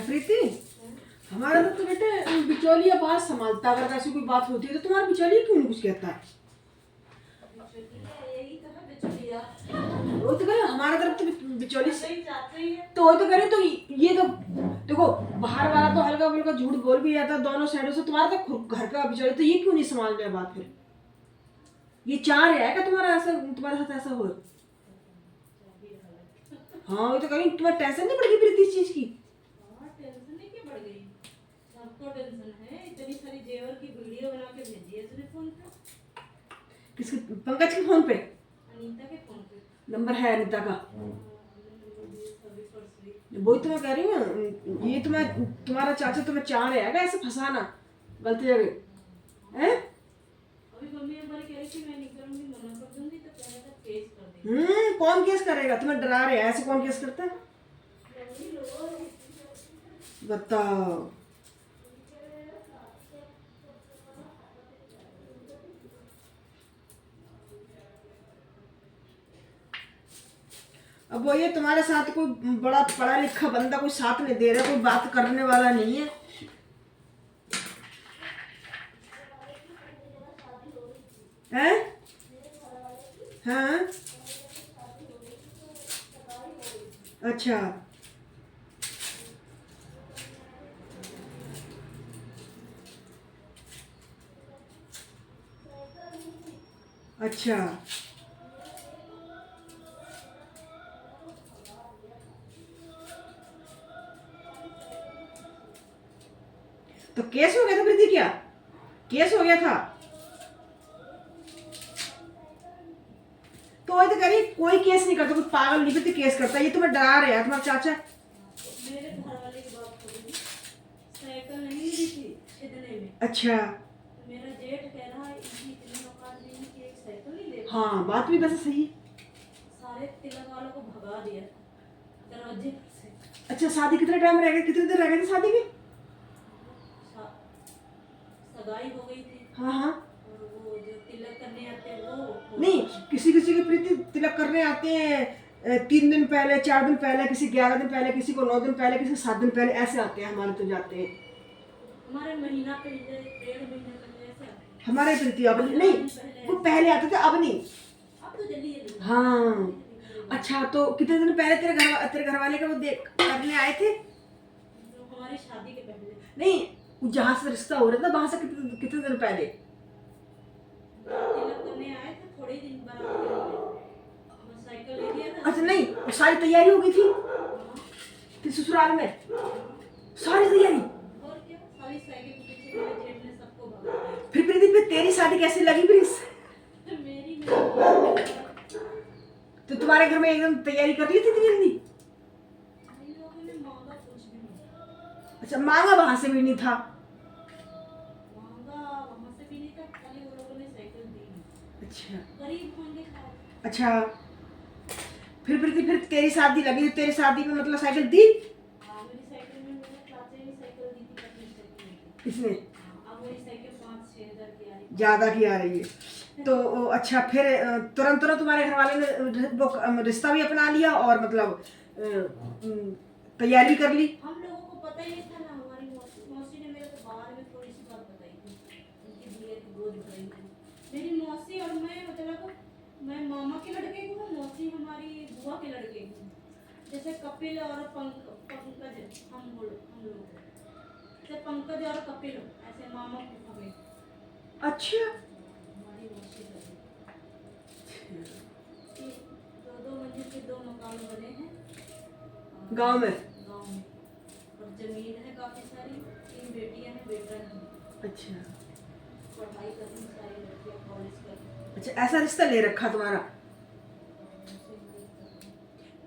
प्रीति, हमारा तो बेटे बिचौलिया बात संभालता, अगर ऐसी कोई बात होती है तो तुम्हारा बिचौलिया क्यों नहीं कुछ कहता है? वो तो करे हमारा तरफ तो बिचौली तो वो तो करे तो ये तो देखो, बाहर वाला तो हल्का फुल्का झूठ बोल भी जाता दोनों साइडों से, तुम्हारा तो घर का बिचौली, तो ये क्यों नहीं संभाल रहे बात? फिर ये चाह रहा है क्या तुम्हारा ऐसा, तुम्हारे साथ ऐसा हो? हाँ वो तो कहीं तुम्हें टेंशन नहीं पड़ेगी फिर इस चीज की? टेंशन नहीं क्या बढ़ गई, सबको टेंशन है। इतनी सारी जेवर की वीडियो बना के भेजी है उसने फोन पे। किसके? पंकज के फोन पे? अनीता के फोन पे नंबर है अनीता का? वही तो मैं कह रही हूँ, ये तुम्हारा चाचा तुम्हें चाह रहा है ऐसे फंसाना गलती जगह है? अभी मम्मी हमारी कह रही थी मैं नहीं करूंगी, मना कर दूंगी तो कहेगा केस कर देंगे। कौन केस करेगा? तुम्हें डरा रहे हैं, ऐसे कौन केस करता है बताओ? अब वो ये तुम्हारे साथ कोई बड़ा पढ़ा लिखा बंदा कोई साथ नहीं दे रहा, कोई बात करने वाला नहीं है। हैं? हाँ अच्छा अच्छा। तो केस हो गया था प्रीति? क्या केस हो गया था? तो वही तो कह रही कोई केस नहीं करता, कोई पागल नहीं प्रीति केस करता, ये तुम्हें डरा रहे हैं तुम्हारा चाचा। मेरे घर वाले की बात करूंगी, साइकिल नहीं मिली थी इतने में। अच्छा मेरा जेठ कह रहा है इनकी इतनी औकात नहीं है कि एक साइकिल नहीं ले। हाँ बात भी वैसे सही है। सारे तिलक वालों को भगा दिया दरवाजे से। अच्छा शादी कितना टाइम रह गया, कितने दिन रह गए थे शादी के? सगाई हो गई थी। हाँ हाँ। और वो जो तिलक करने आते हैं वो नहीं, किसी किसी के प्रीति तिलक करने आते हैं 3 दिन पहले, 4 दिन पहले, किसी 11 दिन पहले, किसी को 9 दिन पहले, किसी को 7 दिन पहले, ऐसे आते हैं। हमारे तो जाते हैं हमारे महीना पहले, 1.5 महीने पहले ऐसे आते हैं। हमारे प्रीति अब नहीं, वो पहले आते थे अब नहीं। अब तो जल्दी जल्दी। हाँ अच्छा, तो कितने दिन पहले तेरे घर वाले का वो देख करने आए थे? हमारी शादी के पहले नहीं, जहाँ से रिश्ता हो रहा था वहां से कितने दिन पहले? तिलक करने आए थे, थोड़े दिन बाद साइकिल ले लिया था। अच्छा नहीं, सारी तैयारी हो गई थी फिर ससुराल में? सारी तैयारी? और क्या, सारी साइकिल के पीछे मेरे जेठ ने सबको भगाया। फिर प्रीति फिर तेरी शादी कैसे लगी फिर मेरी तो तुम्हारे घर में एकदम तैयारी कर ली थी इतनी जल्दी? इन लोगों ने मांगा कुछ भी नहीं। अच्छा मांगा वहां से भी नहीं था? मांगा वहां से भी नहीं था, खाली वो लोगों ने साइकिल दी। अच्छा गरीब होंगे शायद। अच्छा। फिर प्रीति फिर तेरी शादी लगी, तेरी शादी में मतलब साइकिल दी? हाँ मेरी साइकिल में मेरे चाचा ने साइकिल दी थी, अपनी साइकिल दी। किसने? अब वही साइकिल 5-6 हज़ार की आ रही। ज्यादा की आ रही है तो अच्छा। फिर तुरंत तुरंत तुम्हारे घर वाले ने वो रिश्ता भी अपना लिया और मतलब तैयारी कर ली? हम लोगों को पता ही नहीं था ना। हमारी मौसी ने मेरे को बाहर में थोड़ी सी बात बताई थी, उनकी भैया की गोद भराई थी। मेरी मौसी और मैं, मतलब मैं मामा के लड़के की हूँ, मौसी हमारी बुआ के लड़के की हूँ। जैसे कपिल और पंकज, हम लोग जैसे पंकज और कपिल ऐसे मामा फूफा में। अच्छा हमारी मौसी दो मंजिल के 2 मकान बने हैं गांव में? गांव में। और जमीन है काफी सारी, 3 बेटियां हैं, बेटा है। अच्छा पढ़ाई कर रही सारी लड़कियां, कॉलेज कर रही। अच्छा, ऐसा रिश्ता ले रखा तुम्हारा?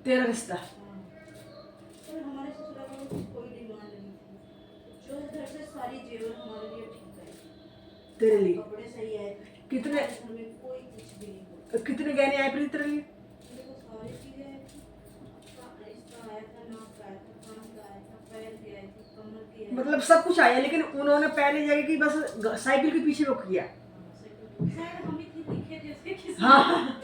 तेरा रिश्ता? तो हमारे ससुराल में कोई डिमांड नहीं थी, जो घर से सारी जेवर हमारे लिए ठीक है। तेरे लिए कपड़े सही आए, कितने? घर में कोई कुछ भी नहीं। कितने गहने आए प्रीति तेरे लिए? मेरे को सारी चीजें आई थी। इसका आया था, नाक का आया था, कान का आया था, पैर की आई थी, कमर की आई थी। मतलब सब कुछ आया, लेकिन उन्होंने पहले जगह की बस साइकिल के पीछे रोक किया। शायद हम इतने दिखे थे उसके किसी हाँ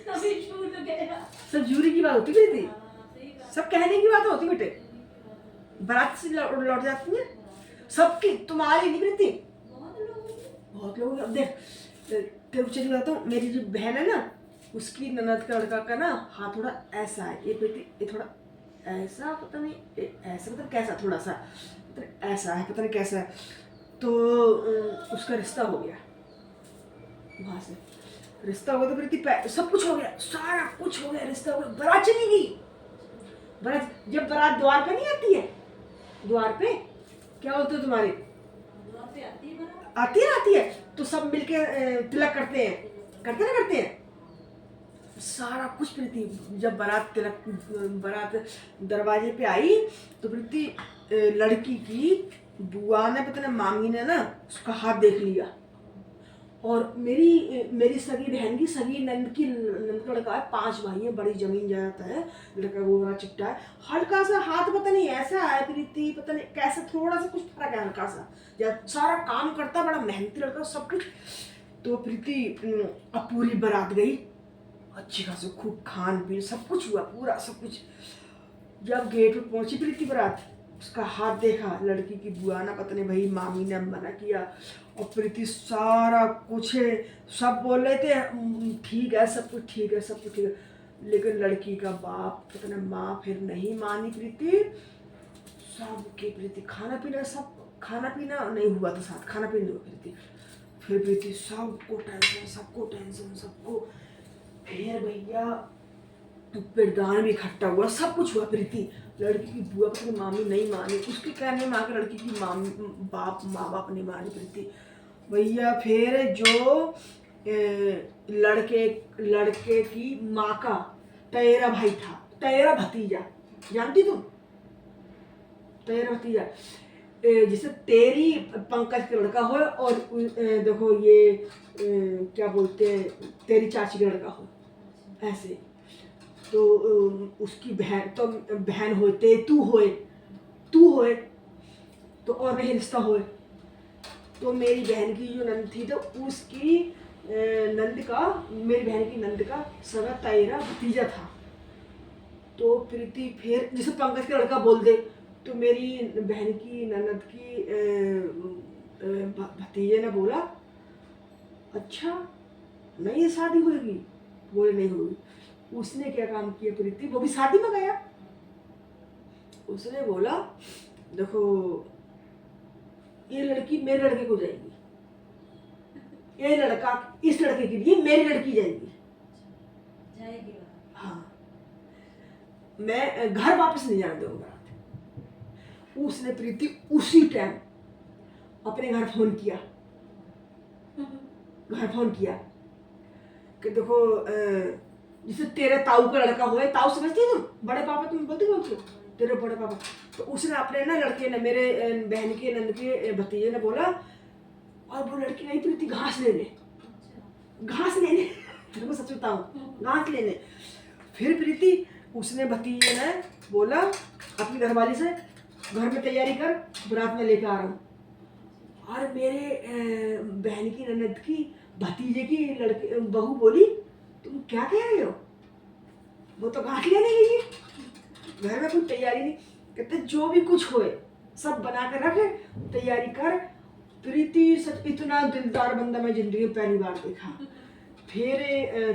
तभी छूट गया। सब जूरी की बात होती प्रीति, हाँ, सही बात। सब कहने की बात होती बेटे। बारात से लौट जाती है सबकी, तुम्हारी नहीं प्रीति, बहुत लोगों की। बहुत लोग। अब देख तेरे को चली बताता हूँ, मेरी जो बहन है ना उसकी ननद का लड़का का ना हाथ थोड़ा ऐसा है, ये प्रीति ये थोड़ा ऐसा, पता नहीं ऐसा मतलब कैसा, थोड़ा सा पता नहीं ऐसा है, पता नहीं कैसा है। तो उसका रिश्ता हो गया, वहाँ से रिश्ता हो गया तो प्रीति सब कुछ हो गया, सारा कुछ हो गया, रिश्ता हो गया, बारात चली गई। बारात जब बारात द्वार पे नहीं आती है, द्वार पे क्या बोलते हो तुम्हारे, द्वार पे आती है बारात। आती है तो सब मिलके तिलक करते हैं, करते हैं सारा कुछ। प्रीति जब बारात दरवाजे पे आई तो प्रीति लड़की की बुआ ने, पता नहीं मामी ने ना उसका हाथ देख लिया। और मेरी सगी बहन की सगी नंद का लड़का है, 5 भाई है, बड़ी जमीन जाता है, लड़का वो बड़ा चिट्टा है, हल्का सा हाथ पता नहीं ऐसा है प्रीति, पता नहीं कैसा, थोड़ा सा कुछ फर्क है हल्का सा, जब सारा काम करता, बड़ा मेहनती लड़का सब कुछ। तो प्रीति अब पूरी बारात गई, अच्छी खासी खूब खान पीन सब कुछ हुआ, पूरा सब कुछ। जब गेट पे पहुंची प्रीति बारात, उसका हाथ देखा लड़की की बुआ ना, पता नहीं भाई मामी ने मना किया, और प्रीति सारा कुछ है, सब बोल रहे थे ठीक है सब कुछ ठीक है, सब कुछ ठीक है, लेकिन लड़की का बाप पता नहीं माँ फिर नहीं मानी प्रीति, सब की प्रीति खाना पीना नहीं हुआ था, साथ खाना पीना हुआ प्रीति। फिर प्रीति सबको टेंशन सबको, फिर भैया पिरदान भी इकट्ठा हुआ, सब कुछ हुआ प्रीति। लड़की की बुआ की मामी नहीं मानी, उसके कहने माँ के लड़की की माँ बाप नहीं मानी प्रीति भैया। फिर जो लड़के की माँ का तेरा भाई था, तेरा भतीजा, जानती तुम तेरा भतीजा, जिसे तेरी पंकज का लड़का हो, और देखो ये क्या बोलते हैं, तेरी चाची का लड़का हो, ऐसे। तो उसकी बहन होते, तू होए तो और नहीं रिश्ता होए। तो मेरी बहन की जो नंद थी तो उसकी नंद का, मेरी बहन की नंद का सगा तेरा भतीजा था। तो प्रीति फिर जिसे पंकज का लड़का बोल दे, तो मेरी बहन की ननद की भतीजे ने बोला अच्छा नहीं शादी होगी, बोले नहीं होगी। उसने क्या काम किया प्रीति, वो भी शादी में गया, उसने बोला देखो ये लड़की मेरे लड़के को जाएगी, ये लड़का इस लड़के के लिए मेरी लड़की जाएगी, हाँ मैं घर वापस नहीं जाने दूंगा। उसने प्रीति उसी टाइम अपने घर फोन किया कि देखो जिसे तेरे ताऊ का लड़का हुआ, ताऊ समझती है तुम, बड़े पापा तुम बोलते हो तेरे बड़े पापा। तो उसने अपने ना लड़के ने, मेरे बहन के नंद के भतीजे ने बोला, और वो लड़की नहीं प्रीति घास लेने तेरे को सच बताऊं, घास लेने। फिर प्रीति उसने भतीजे ने बोला अपनी घरवाली से, घर में तैयारी कर, बारात में लेकर आ रहा हूँ। और मेरे बहन की ननद की भतीजे की लड़की बहू बोली तुम क्या कह रहे हो, वो तो घाट लेने गई है, घर में कोई तैयारी नहीं। कहते जो भी कुछ होए सब बना कर रखे, तैयारी कर। प्रीति सच इतना दिलदार बंदा मैं जिंदगी में पहली बार देखा। फिर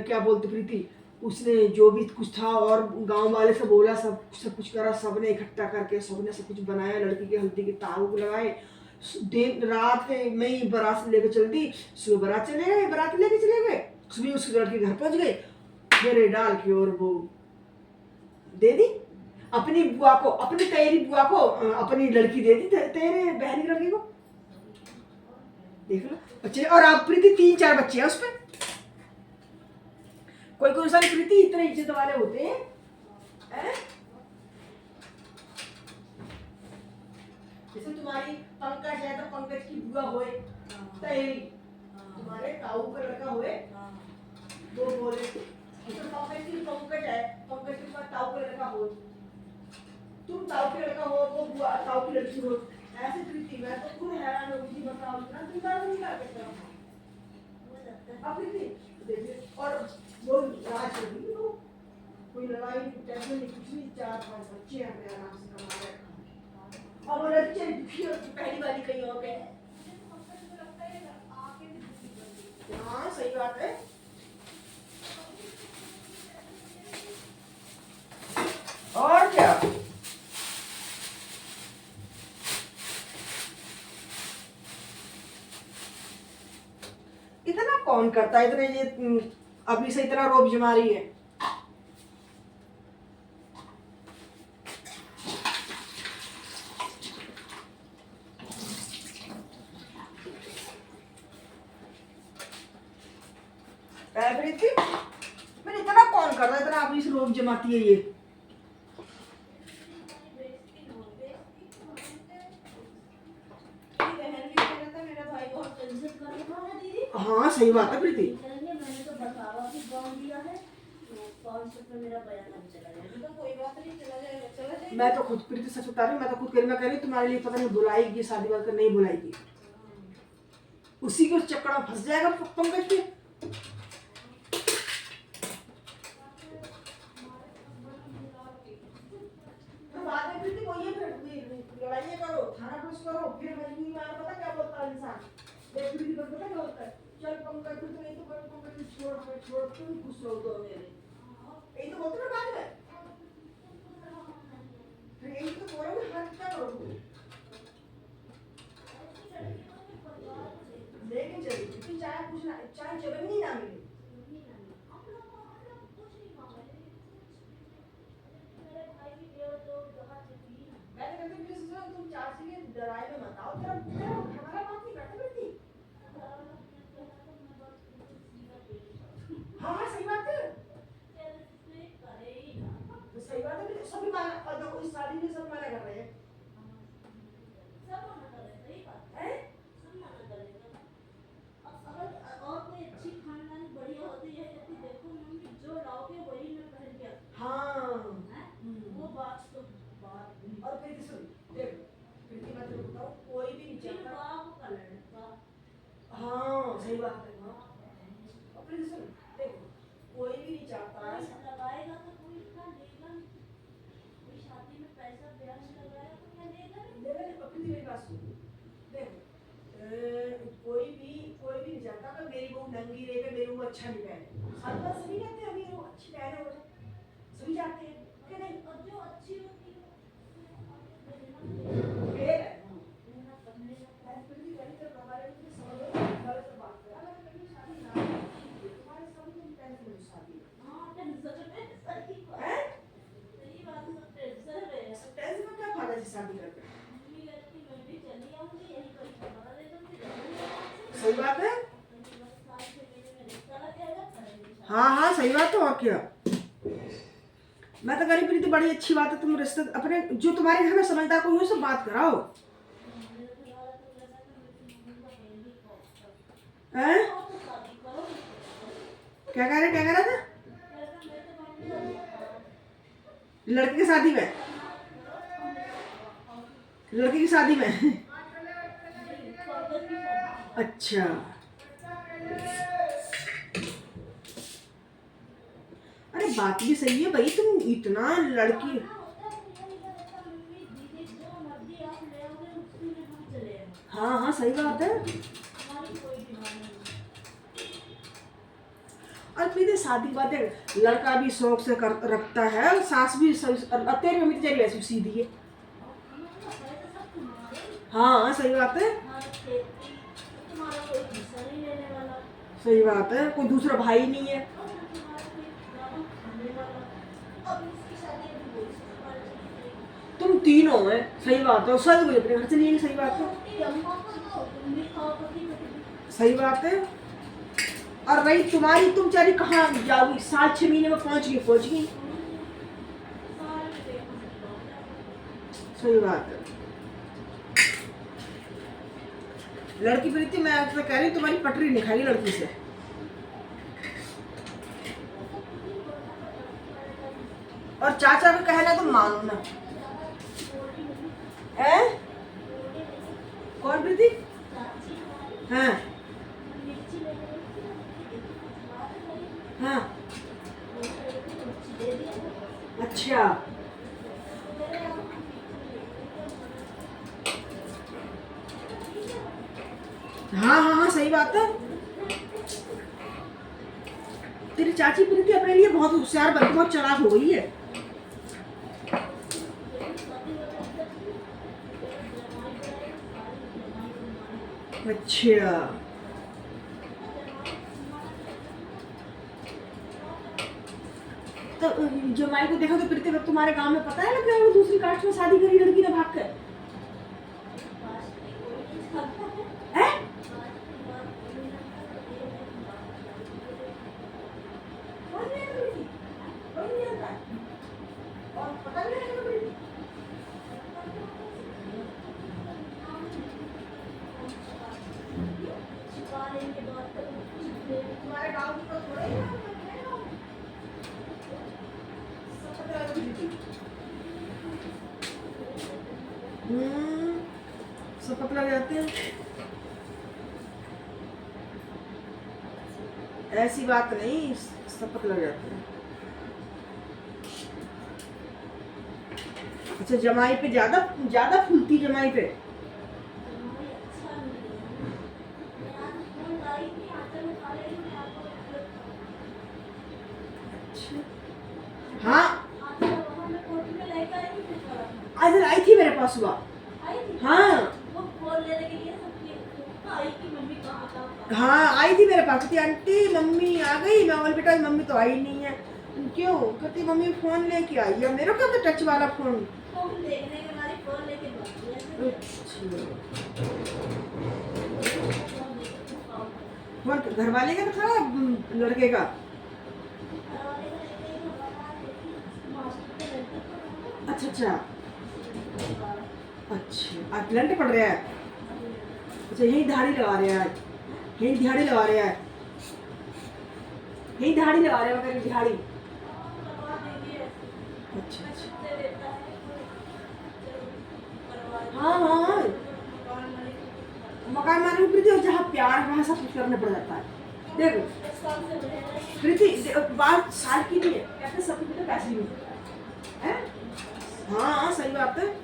क्या बोलते प्रीति, उसने जो भी कुछ था और गांव वाले से बोला, सब कुछ करा, सबने इकट्ठा करके सबने सब कुछ बनाया, लड़की के हल्दी के ताऊ लगाए, दिन रात में ही बारात लेके चल दी। सुबह बारात लेके चले गए, सुबह उसके लड़के घर पहुंच गए, फेरे डाल के और वो दे दी अपनी बुआ को, अपनी तेरी बुआ को अपनी लड़की दे दी, तेरे बहन की लड़की को, देख लो बच्चे। और आप प्रीति 3-4 बच्चे हैं उसपे, कोई इंसान प्रीति इतने इज्जत वाले होते हैं, जैसे तुम्हारी पंकज है तो पंकज की बुआ होए, तेरी तुम्हारे ताऊ का लड़का होए, वो बोले तो पंकज है, पंकज के पास ताऊ का लड़का हो, तुम ताऊ के लड़का हो, वो बुआ ताऊ की लड़की हो, ऐसे प्रीति। मैं तो खुद हैरान हो गई, बताओ इतना दिमाग नहीं लगा सकता। अब देखिए और वो राज लगी, कोई लड़ाई टेंशन नहीं, कुछ नहीं, 4-5 बच्चे हैं, आराम से कमा रहे हैं। अब बोले चल फिर पहली वाली कहीं और गए। हाँ सही बात है। और क्या, इतना कौन करता है, इतने ये अभी से इतना रोब जमा रही है। प्रीति मैंने इतना कौन करता है, इतना अभी से रोब जमाती है ये। हाँ सही बात है प्रीति। मैंने तो बतावा कि बांध दिया है, 500 रुपये मेरा बयान अब चला जाएगा। तो कोई बात नहीं, चला जाएगा, चला जाएगा। मैं तो खुद प्रीति सच बता रही हूँ, मैं तो खुद कह रही, मैं कह रही तुम्हारे लिए पता नहीं बुलाएगी शादी वाद कर नहीं बुलाएगी, उसी के उस चक्कर में फंस जाएगा पंकज के। बाद में प्रीति वही लड़ाइयाँ करो, थाना पुलिस करो, फिर मजबूरी में पता क्या बोलता है इंसान। देख प्रीति पर पता क्या होता है, चल पंकज तू नहीं तो पंकज छोड़ हमें, छोड़ तुम खुश रहो दो मेरे, यही तो बोलते ना बाद में। फिर यही तो बोलोगे, हाथ क्या करोगे लेकिन चलिए फिर चाय पूछना, चाय जब नहीं ना मिले। मैं तो कहती हूँ तुम चाची के लड़ाई में मत आओ, तेरा हमारा बात नहीं करते बेटी। हाँ हाँ सही बात है, तो सही बात है, सभी माना, और देखो इस शादी में सब मना कर रहे हैं। और कोई अच्छी खानदान बढ़िया होती है, देखो मम्मी जो लाओगे वही मैं पहन के हाँ वो बात तो बात हुई। और प्रीति सुन, देख प्रीति मैं तेरे को बताऊं, कोई भी नहीं चाहता। हाँ सही बात है। हाँ और प्रीति सुन, देखो कोई भी नहीं चाहता लगाएगा तो कोई इतना लेगा नहीं, कोई शादी में पैसा ब्याज लगाएगा तो क्या लेगा नहीं। लेगा प्रीति मेरी बात सुन, देखो कोई भी नहीं चाहता कि मेरी बहू नंगी रहेगा, मेरी बहू अच्छा नहीं पहने। सारी बात सभी कहते हैं मेरी बहू अच्छी पहने हो जाए, सभी चाहते हैं कि नहीं। और जो अच्छी होती है शादी करके सही बात है। हाँ हाँ सही बात है, और क्या। मैं तो गरीब प्रीति बड़ी अच्छी बात है, तुम रिश्ते अपने जो तुम्हारे घर में समझदार कोई हो सब बात कराओ। हैं? क्या कह रहा था? लड़की की शादी में, लड़की की शादी में अच्छा अरे बात भी सही है भाई, तुम इतना लड़की। हाँ हाँ सही बात है। और फिर शादी बात है, लड़का भी शौक से रखता है और सास भी तेरी मम्मी तेरी वैसे सीधी है। हाँ सही बात है, सही बात है, कोई दूसरा भाई नहीं है। तुम तीनों हैं, सही बात है, सब कुछ अपने घर से नहीं, सही बात है, सही बात है। और भाई तुम्हारी तुम चारी कहाँ जाओगी, 7-6 महीने में पहुंच गई। सही बात है। लड़की प्रीति मैं तो कह रही तुम्हारी पटरी नहीं खाई लड़की से। और चाचा का कहना तुम मानो ना है। कौन प्रीति? हाँ हाँ अच्छा हाँ हाँ हाँ, सही बात है। तेरी चाची प्रीति अपने लिए बहुत होशियार बन, बहुत चालाक हो गई है। अच्छा, तो जमाई को देखा तो प्रीति को तुम्हारे गांव में पता है ना कि वो दूसरी कास्ट में शादी करी लड़की ने भाग कर? हैं? कोई नहीं जानता प्रीति? कोई नहीं जानता है? और पता नहीं है प्रीति? तुम्हारे गांव की तो थोड़े ही ना, सब पता है प्रीति। सब पता लग जाते हैं। ऐसी बात नहीं, सब पता लग जाते हैं। अच्छा, जमाई पे ज्यादा ज्यादा फूलती, जमाई पे। हाँ, आज आई थी मेरे पास सुबह। हाँ हाँ, आई थी मेरे पास, कहती आंटी मम्मी आ गई। मैं बोली बेटा मम्मी तो आई नहीं है। क्यों? कहती मम्मी फोन लेके आई है। मेरे को क्या टच वाला फोन? फोन घर वाले का था, लड़के का? अच्छा अच्छा अच्छा, आज लंट पड़ रहा है। अच्छा, यही दाढ़ी लगा रहे हैं आज, यही दिहाड़ी लगा रहे हैं, यही दाढ़ी लगा रहे हैं मगर दिहाड़ी। अच्छा अच्छा, हाँ हाँ, मकान मालिक प्रीति हो, जहाँ प्यार वहाँ सब कुछ करना पड़ जाता है। देखो प्रीति, बात साल की नहीं है, कहते सब कुछ बेटा पैसे नहीं है। हाँ हाँ, सही बात है।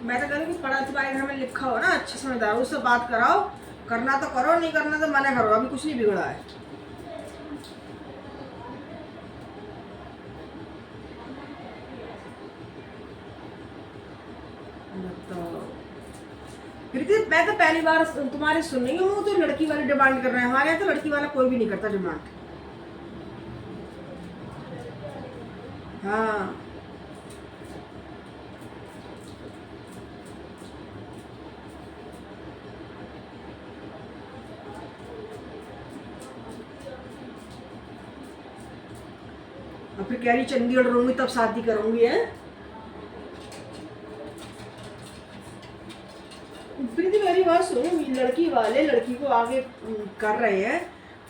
मैं तो कह रही हूँ कि पढ़ा तुम्हारे घर में लिखा हो ना, अच्छे समझदार, उससे बात कराओ। करना तो करो, नहीं करना तो मना करो, अभी कुछ नहीं बिगड़ा है। बताओ प्रीति, मैं तो पहली बार तुम्हारे सुन रही हूँ तो लड़की वाली डिमांड कर रहे हैं। हमारे यहाँ तो लड़की वाला कोई भी नहीं करता डिमांड। हाँ, और फिर कह रही चंडीगढ़ रहूंगी तब शादी करूंगी है। प्रीति मेरी बात सुनो, लड़की वाले लड़की को आगे कर रहे हैं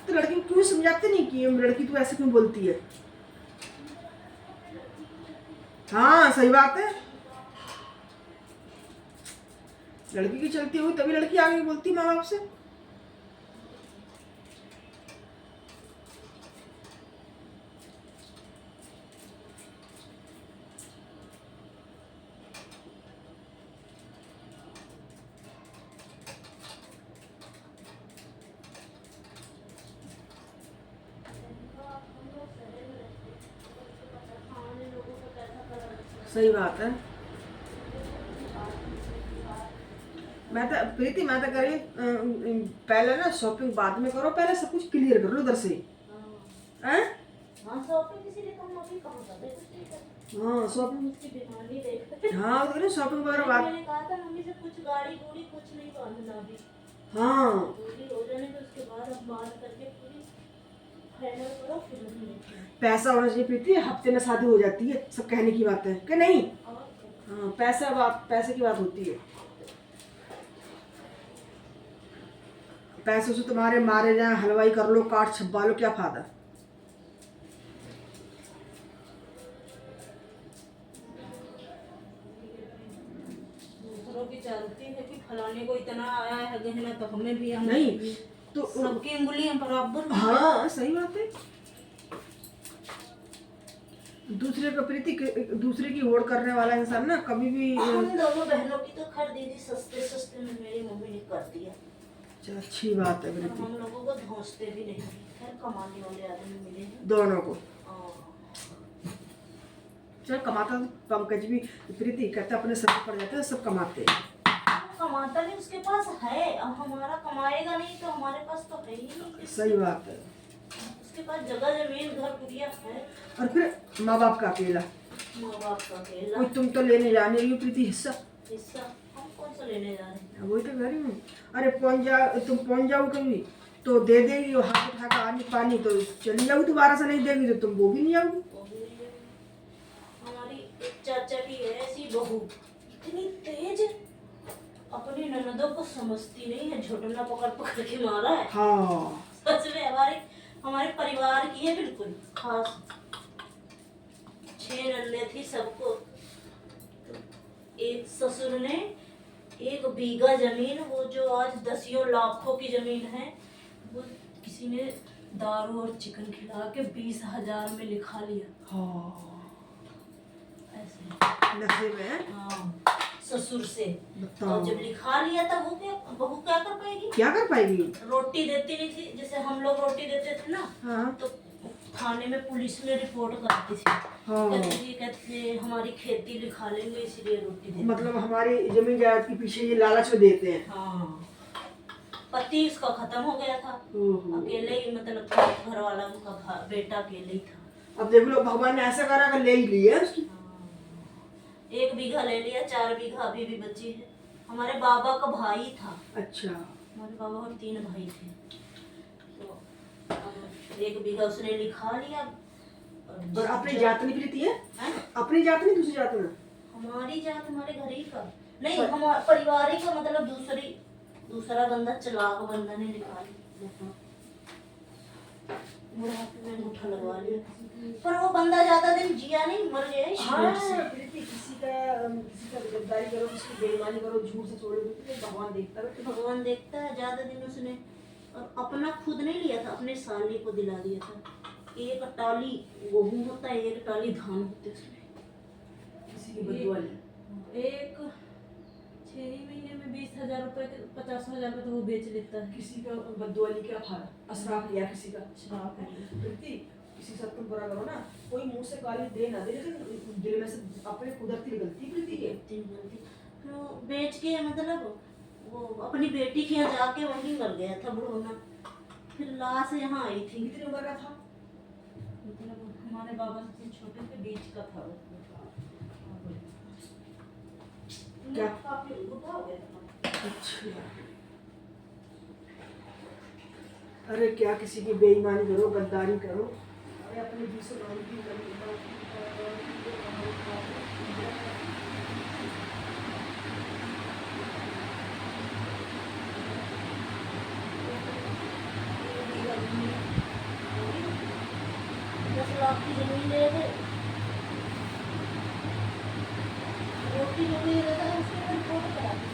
तो लड़की को क्यों समझाते नहीं कि लड़की तू ऐसे क्यों बोलती है? हाँ सही बात है, लड़की की चलती हुई तभी लड़की आगे बोलती माँ बाप से। सही बात है। मैं तो प्रीति मैं तो करी पहले ना शॉपिंग बाद में करो, पहले सब कुछ क्लियर कर लो उधर से। हाँ हैं? हाँ, शॉपिंग इसीलिए तो हम अभी कहाँ कर रहे कुछ नहीं कर। हाँ शॉपिंग, मुझकी बीमारी देख। हाँ तो शॉपिंग वगैरह बात। मैंने कहा था मम्मी से कुछ गाड़ी गुड़ी कुछ नहीं बांधना अभी, हाँ पूरी हो जाने तो उसके बाद अब बात करके पूरी फाइनल करो फिर हम लेते हैं। पैसा होना चाहिए प्रीति, हफ्ते में शादी हो जाती है, सब कहने की बात है कि नहीं? और क्या? हाँ पैसा बात, पैसे की बात होती है। पैसों से तुम्हारे मारे जाए, हलवाई कर लो, काट छपवा लो, क्या फायदा? दूसरों की चलती है कि फलाने को इतना आया है गहना तो हमें भी आना नहीं चाहिए। तो सबकी उंगलियां बराबर हैं। हाँ सही बात है। दूसरे को प्रीति, दूसरे की होड़ करने वाला इंसान ना कभी भी। हम दोनों बहनों की तो खैर दीदी सस्ते सस्ते में मेरी मम्मी ने कर दिया। चलो अच्छी बात है और प्रीति, हम लोगों को धोसते भी नहीं, खैर कमाने वाले आदमी मिले हैं। दोनों को। हाँ। चल कमाता तो पंकज भी, प्रीति कहते अपने सर पड़ जाते हैं, सब कमाते हैं। वो कमाता नहीं, उसके पास है, अब हमारा कमाएगा नहीं तो हमारे पास तो है ही नहीं। सही बात है। उसके पास जगह जमीन घर गुड़िया है, और फिर माँ बाप का अकेला, माँ बाप का अकेला कोई तुम तो लेने जाने रही हो प्रीति हिस्सा। हिस्सा, हम कौन सा लेने जा रहे हैं। वही तो कह रही हूँ। अरे पहुंच जाओ कभी तो दे देगी, वो हाथ उठा कर आनी पानी तो चली जाओ, दोबारा से नहीं देगी तो तुम वो भी नहीं आओगी। वो भी नहीं है। हमारी एक चाचा की है ऐसी बहू, इतनी तेज, अपनी ननदों को समझती नहीं है, झोटना पकड़ पकड़ के मारा है। हाँ सच में हमारे परिवार की है बिल्कुल खास। 6 नन्ने थी सबको, तो एक ससुर ने 1 बीघा जमीन, वो जो आज 10 लाखों की जमीन है, वो किसी ने दारू और चिकन खिला के 20,000 में लिखा लिया। हाँ ऐसे नशे में। हाँ, ससुर से। बताओ और जब लिखा लिया था वो क्या बहू क्या कर पाएगी। क्या कर पाएगी। रोटी देती नहीं थी, जैसे हम लोग रोटी देते थे ना, हाँ तो थाने में पुलिस में रिपोर्ट करती थी। हाँ कहते हमारी खेती लिखा लेंगे इसलिए रोटी देते। मतलब हमारी जमीन जायदाद के पीछे ये लालच में देते हैं। हाँ, पति उसका खत्म हो गया था, ओहो। अकेले ही, मतलब घर वाला उनका बेटा अकेले ही था। अब देख लो भगवान ने ऐसा करा कि ले ही लिया उसकी। हाँ, 1 बीघा ले लिया, 4 बीघा अभी भी बची है। हमारे बाबा का भाई था, अच्छा हमारे बाबा और 3 भाई थे, तो अब 1 बीघा उसने लिखा लिया। और अपनी जात नहीं प्रीति है? हैं? अपनी जात नहीं, दूसरी जात में? हमारी जात हमारे घर ही का नहीं, हमारा परिवार ही का, मतलब दूसरा बंदा चलाक बंदा ने लिखा लिया, बुढ़ापे में अंगूठा लगवा लिया। पर वो बंदा ज्यादा दिन जिया नहीं, मर गया इस हाँ वजह से। प्रीति, किसी का गद्दारी करो, किसी की बेईमानी करो, झूठ से छोड़ो, तो भगवान देखता है। भगवान देखता है, ज्यादा दिन उसने और अपना खुद नहीं लिया था, अपने साली को दिला दिया था। 1 टाली गेहूं होता है, 1 टाली धान होते उसमें। किसी की बदुआ एक 6 ही महीने में 20,000 रुपए, 50,000 रुपए तो वो बेच लेता है। किसी का बदुआ क्या फायदा, असराफ लिया किसी का। श्राप है। प्रीति किसी से तुम बुरा करो ना, कोई मुंह से गाली दे ना दे, लेकिन दिल में से अपने कुदरती गलती प्रीति है। तो बेच के, मतलब वो अपनी बेटी के यहाँ जाके वहीं मर गया था बुढ़ोना, फिर लाश यहाँ आई थी। कितनी उम्र का था? मतलब हमारे बाबा से छोटे के बीच का था वो। क्या? काफी बुढ़ा हो गया था। अच्छा, अरे क्या किसी की बेईमानी करो, गद्दारी करो, अरे अपने दूसरे नाम की लाख की जमीन ले गए, रोटी जो भी रहता है उसके ऊपर रिपोर्ट करा दी।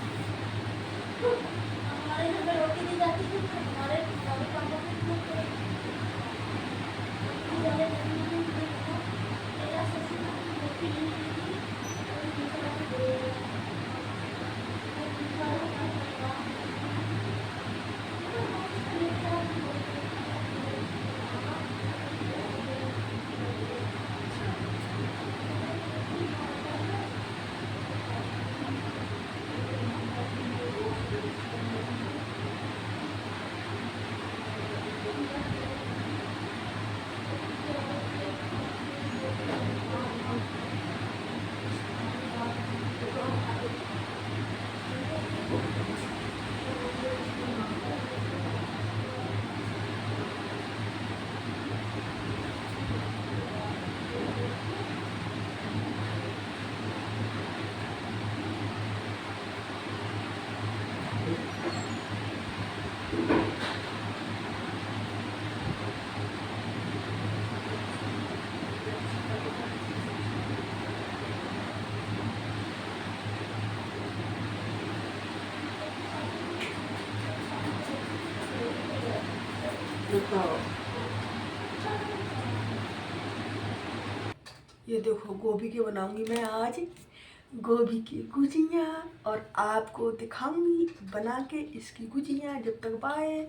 हमारे घर में रोटी दी जाती थी, तो हमारे मम्मी पापा को रिपोर्ट करा दी। वाले जमीन में देखा, मेरा ससुर रोटी नहीं देती, और दूसरा को दे दिया। और दूसरा हमारा परिवार बताओ। ये देखो गोभी के बनाऊंगी मैं आज, गोभी की गुजिया, और आपको दिखाऊंगी बना के इसकी गुजिया। जब तक बाय।